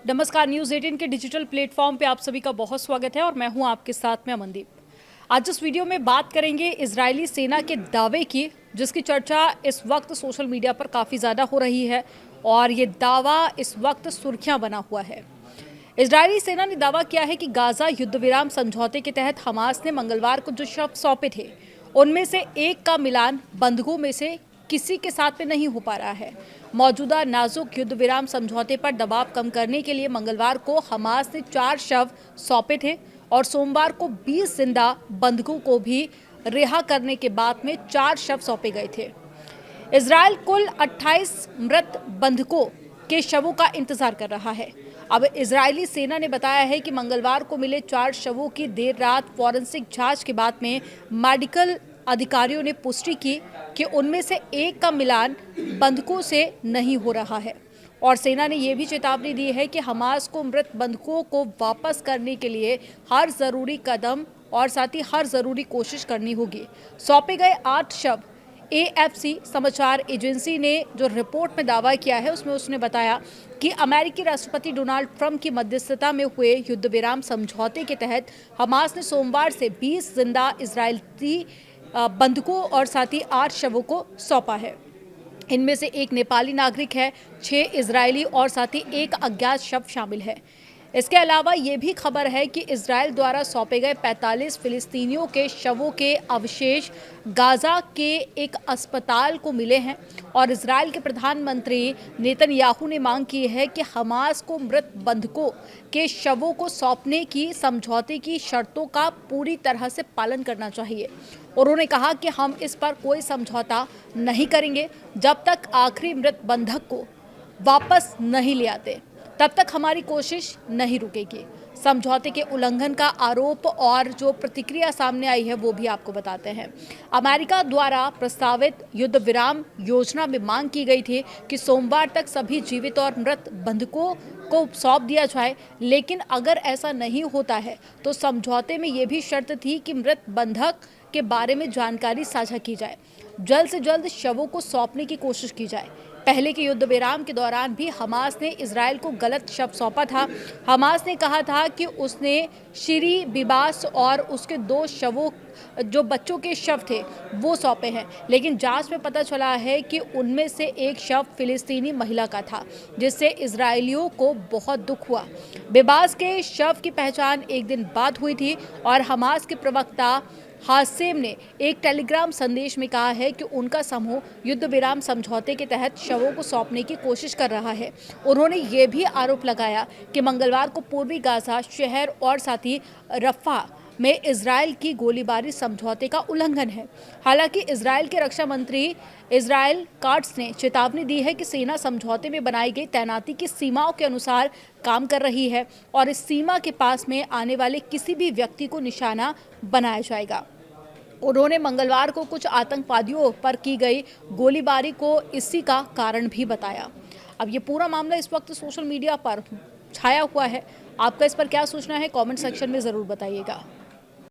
नमस्कार। न्यूज़ 18 के digital platform पे आप सभी का बहुत स्वागत है और मैं हूं आपके साथ में अमनदीप। आज इस वीडियो में बात करेंगे इजरायली सेना के दावे की, जिसकी चर्चा इस वक्त सोशल मीडिया पर काफ़ी ज़्यादा हो रही है और ये दावा इस वक्त सुर्खियां बना हुआ है। इजरायली सेना ने दावा किया है कि गाजा युद्ध विराम समझौते के तहत हमास ने मंगलवार को जो शव सौंपे थे, उनमें से एक का मिलान बंधकों में से किसी के साथ में नहीं हो पा रहा है। मौजूदा नाजुक युद्ध विराम समझौते पर दबाव कम करने के लिए मंगलवार को हमास ने 4 शव सौंपे थे और सोमवार को 20 जिंदा बंधकों को भी रिहा करने के बाद में 4 शव सौंपे गए थे। इजरायल कुल 28 मृत बंधकों के शवों का इंतजार कर रहा है। अब इजरायली सेना ने बताया है कि मंगलवार को मिले 4 शवों की देर रात फॉरेंसिक जांच के बाद में मेडिकल अधिकारियों ने पुष्टि की कि उनमें से एक का मिलान बंधकों से नहीं हो रहा है और सेना ने यह भी चेतावनी दी है कि हमास को मृत बंधकों को वापस करने के लिए हर जरूरी कदम और साथ ही हर जरूरी कोशिश करनी होगी। सौंपे गए 8 शव एएफपी समाचार एजेंसी ने जो रिपोर्ट में दावा किया है उसमें उसने बताया कि अमेरिकी राष्ट्रपति डोनाल्ड ट्रंप की मध्यस्थता में हुए युद्ध विराम समझौते के तहत हमास ने सोमवार से 20 जिंदा इजरायली बंधकों और साथ ही 8 शवों को सौंपा है। इनमें से एक नेपाली नागरिक है, 6 इजरायली और साथ ही एक अज्ञात शव शामिल है। इसके अलावा ये भी खबर है कि इजराइल द्वारा सौंपे गए 45 फिलिस्तीनियों के शवों के अवशेष गाजा के एक अस्पताल को मिले हैं और इजराइल के प्रधानमंत्री नेतन्याहू ने मांग की है कि हमास को मृत बंधकों के शवों को सौंपने की समझौते की शर्तों का पूरी तरह से पालन करना चाहिए। उन्होंने कहा कि हम इस पर कोई समझौता नहीं करेंगे जब तक आखिरी मृत बंधक को वापस नहीं ले आते, तब तक हमारी कोशिश नहीं रुकेगी। समझौते के उल्लंघन का आरोप और जो प्रतिक्रिया सामने आई है वो भी आपको बताते हैं। अमेरिका द्वारा प्रस्तावित युद्ध विराम योजना में मांग की गई थी कि सोमवार तक सभी जीवित और मृत बंधकों को सौंप दिया जाए, लेकिन अगर ऐसा नहीं होता है तो समझौते में ये भी शर्त थी कि मृत बंधक के बारे में जानकारी साझा की जाए, जल्द से जल्द शवों को सौंपने की कोशिश की जाए। पहले के युद्ध विराम के दौरान भी हमास ने इजराइल को गलत शव सौंपा था। हमास ने कहा था कि उसने शिरी बिबास और उसके 2 शवों जो बच्चों के शव थे वो सौंपे हैं, लेकिन जांच में पता चला है कि उनमें से एक शव फिलिस्तीनी महिला का था, जिससे इजरायलियों को बहुत दुख हुआ। बिबास के शव की पहचान एक दिन बाद हुई थी और हमास के प्रवक्ता हासेम ने एक टेलीग्राम संदेश में कहा है कि उनका समूह युद्ध विराम समझौते के तहत शवों को सौंपने की कोशिश कर रहा है। उन्होंने ये भी आरोप लगाया कि मंगलवार को पूर्वी गाजा शहर और साथ ही रफा में इजराइल की गोलीबारी समझौते का उल्लंघन है। हालांकि इजराइल के रक्षा मंत्री इजराइल काट्स ने चेतावनी दी है कि सेना समझौते में बनाई गई तैनाती की सीमाओं के अनुसार काम कर रही है और इस सीमा के पास में आने वाले किसी भी व्यक्ति को निशाना बनाया जाएगा। उन्होंने मंगलवार को कुछ आतंकवादियों पर की गई गोलीबारी को इसी का कारण भी बताया। अब ये पूरा मामला इस वक्त सोशल मीडिया पर छाया हुआ है। आपका इस पर क्या सोचना है, कमेंट सेक्शन में ज़रूर बताइएगा।